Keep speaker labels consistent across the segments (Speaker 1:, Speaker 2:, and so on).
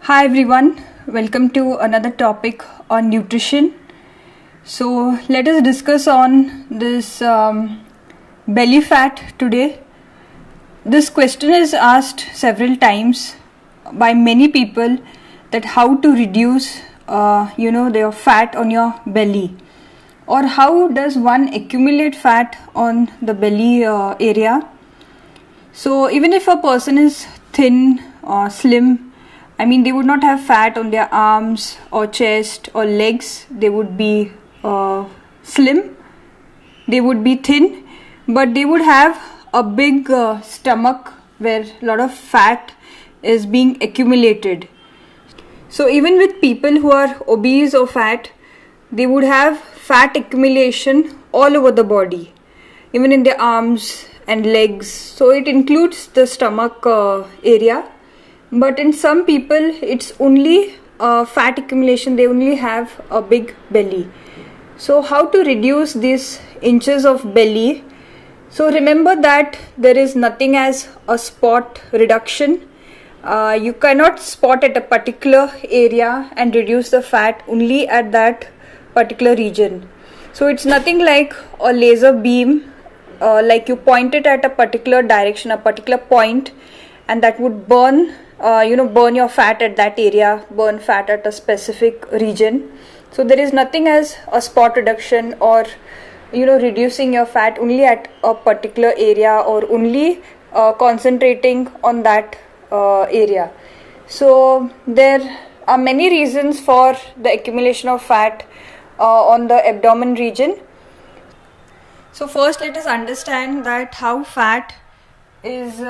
Speaker 1: Hi everyone, welcome to another topic on nutrition. So let us discuss on this belly fat today. This question is asked several times by many people that how to reduce their fat on your belly, or how does one accumulate fat on the belly area. So even if a person is thin or slim, they would not have fat on their arms or chest or legs. They would be slim, they would be thin, but they would have a big stomach where a lot of fat is being accumulated. So even with people who are obese or fat, they would have fat accumulation all over the body, even in their arms and legs. So it includes the stomach area. But in some people, it's only fat accumulation, they only have a big belly. So how to reduce these inches of belly? So remember that there is nothing as a spot reduction. You cannot spot at a particular area and reduce the fat only at that particular region. So it's nothing like a laser beam, like you point it at a particular direction, a particular point, and that would burn your fat at that area, burn fat at a specific region. So there is nothing as a spot reduction or reducing your fat only at a particular area or only concentrating on that area. So there are many reasons for the accumulation of fat on the abdomen region. So first let us understand that how fat is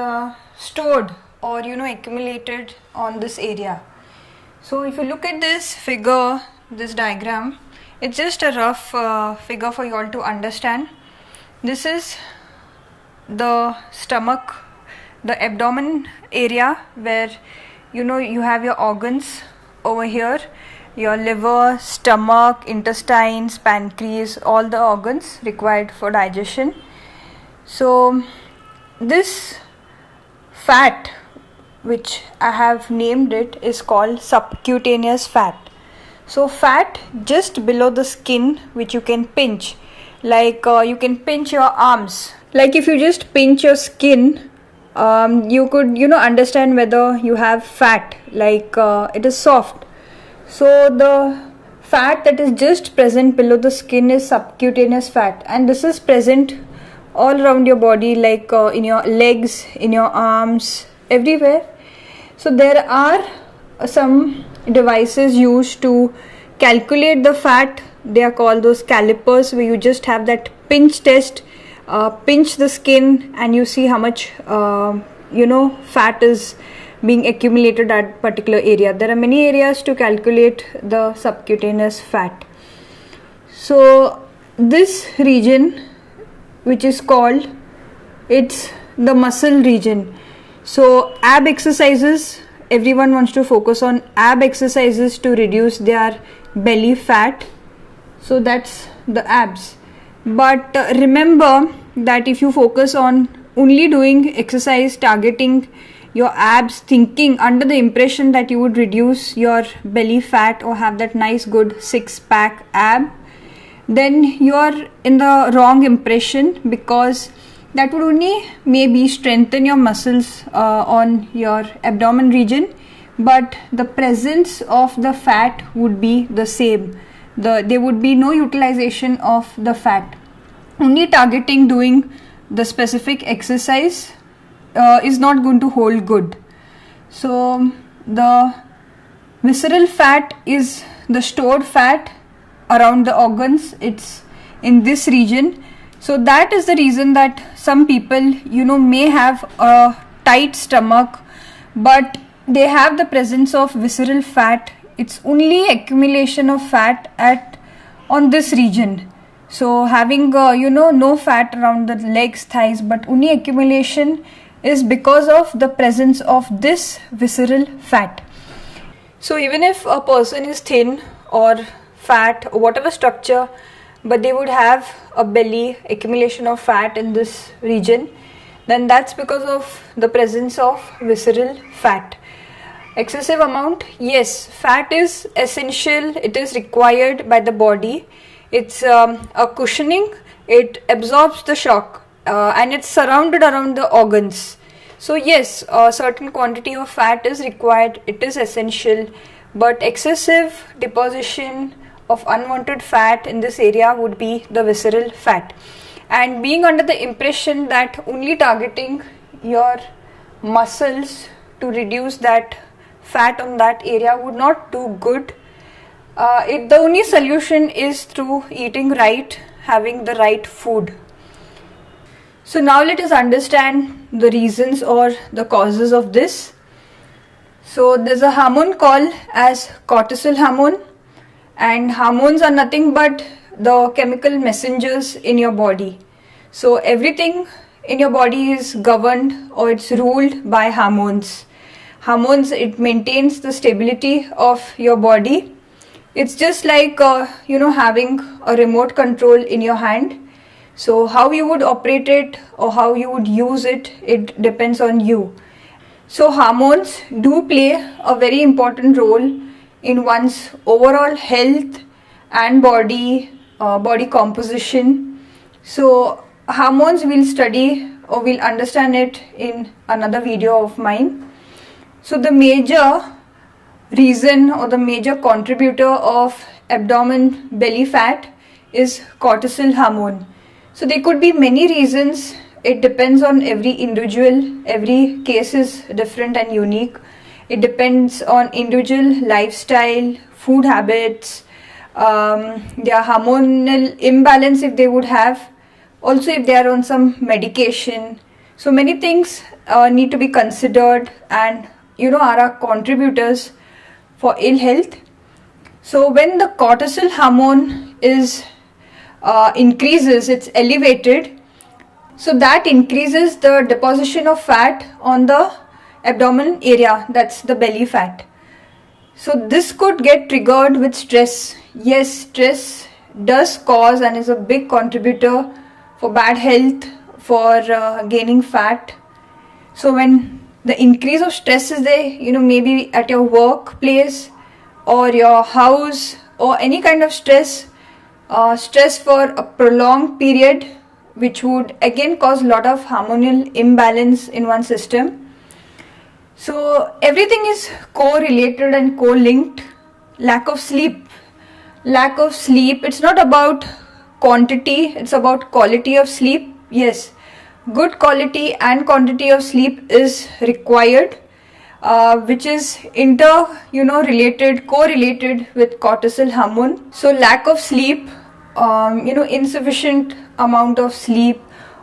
Speaker 1: stored or accumulated on this area. So if you look at this figure, this diagram, it's just a rough figure for you all to understand. This is the stomach, the abdomen area, where you have your organs over here, your liver, stomach, intestines, pancreas, all the organs required for digestion. So this fat, which I have named it, is called subcutaneous fat. So fat just below the skin, which you can pinch, like you can pinch your arms. Like if you just pinch your skin, you could understand whether you have fat, like it is soft. So the fat that is just present below the skin is subcutaneous fat, and this is present all around your body, like in your legs, in your arms, everywhere. So there are some devices used to calculate the fat. They are called those calipers, where you just have that pinch test, pinch the skin, and you see how much fat is being accumulated at particular area. There are many areas to calculate the subcutaneous fat. So this region, which is called, it's the muscle region. So ab exercises, everyone wants to focus on ab exercises to reduce their belly fat. So that's the abs. But remember that if you focus on only doing exercise targeting your abs, thinking under the impression that you would reduce your belly fat or have that nice good six-pack ab, then you are in the wrong impression, because that would only maybe strengthen your muscles on your abdomen region, but the presence of the fat would be the same. There would be no utilization of the fat. Only targeting doing the specific exercise is not going to hold good. So the visceral fat is the stored fat around the organs. It's in this region. So that is the reason that some people may have a tight stomach, but they have the presence of visceral fat. It's only accumulation of fat on this region. So having no fat around the legs, thighs, but only accumulation is because of the presence of this visceral fat. So even if a person is thin or fat or whatever structure, but they would have a belly, accumulation of fat in this region, then that's because of the presence of visceral fat. Excessive amount, yes, fat is essential, it is required by the body. It's a cushioning, it absorbs the shock and it's surrounded around the organs. So yes, a certain quantity of fat is required, it is essential, but excessive deposition of unwanted fat in this area would be the visceral fat. And being under the impression that only targeting your muscles to reduce that fat on that area would not do good. The only solution is through eating right, having the right food. So now let us understand the reasons or the causes of this. So there's a hormone called as cortisol hormone, and hormones are nothing but the chemical messengers in your body. So everything in your body is governed or it's ruled by hormones. Hormones, it maintains the stability of your body. It's just like having a remote control in your hand. So how you would operate it or how you would use it, it depends on you. So hormones do play a very important role in one's overall health and body composition. So hormones we'll study or we'll understand it in another video of mine. So the major reason or the major contributor of abdomen belly fat is cortisol hormone. So there could be many reasons. It depends on every individual. Every case is different and unique. It depends on individual lifestyle, food habits, their hormonal imbalance if they would have. Also if they are on some medication. So many things need to be considered and are contributors for ill health. So when the cortisol hormone is increases, it's elevated, so that increases the deposition of fat on the abdomen area, that's the belly fat. So this could get triggered with stress. Yes, stress does cause and is a big contributor for bad health, for gaining fat. So when the increase of stress is there, maybe at your workplace or your house or any kind of stress for a prolonged period, which would again cause a lot of hormonal imbalance in one system. So everything is correlated and co-linked. Lack of sleep, it's not about quantity, it's about quality of sleep. Yes, good quality and quantity of sleep is required, which is correlated with cortisol hormone. So lack of sleep, insufficient amount of sleep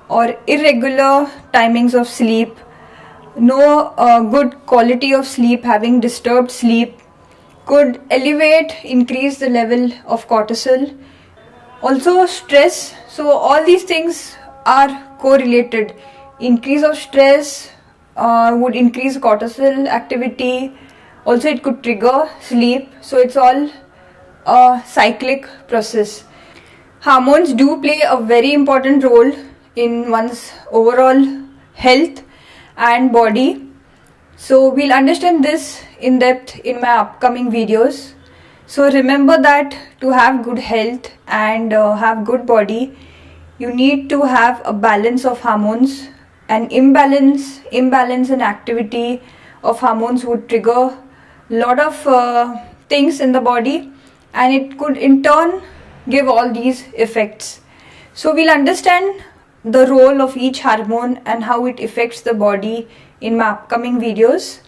Speaker 1: or irregular timings of sleep, no good quality of sleep, having disturbed sleep could increase the level of cortisol. Also stress, so all these things are correlated. Increase of stress would increase cortisol activity. Also it could trigger sleep. So it's all a cyclic process. Hormones do play a very important role in one's overall health and body. So we'll understand this in depth in my upcoming videos. So remember that to have good health and have good body, you need to have a balance of hormones. An imbalance in activity of hormones would trigger a lot of things in the body, and it could in turn give all these effects. So we'll understand the role of each hormone and how it affects the body in my upcoming videos.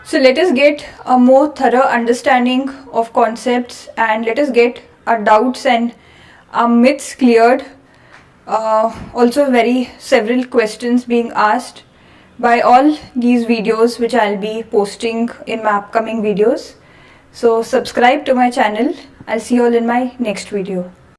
Speaker 1: So let us get a more thorough understanding of concepts and let us get our doubts and our myths cleared. Also several questions being asked by all these videos which I'll be posting in my upcoming videos. So subscribe to my channel. I'll see you all in my next video.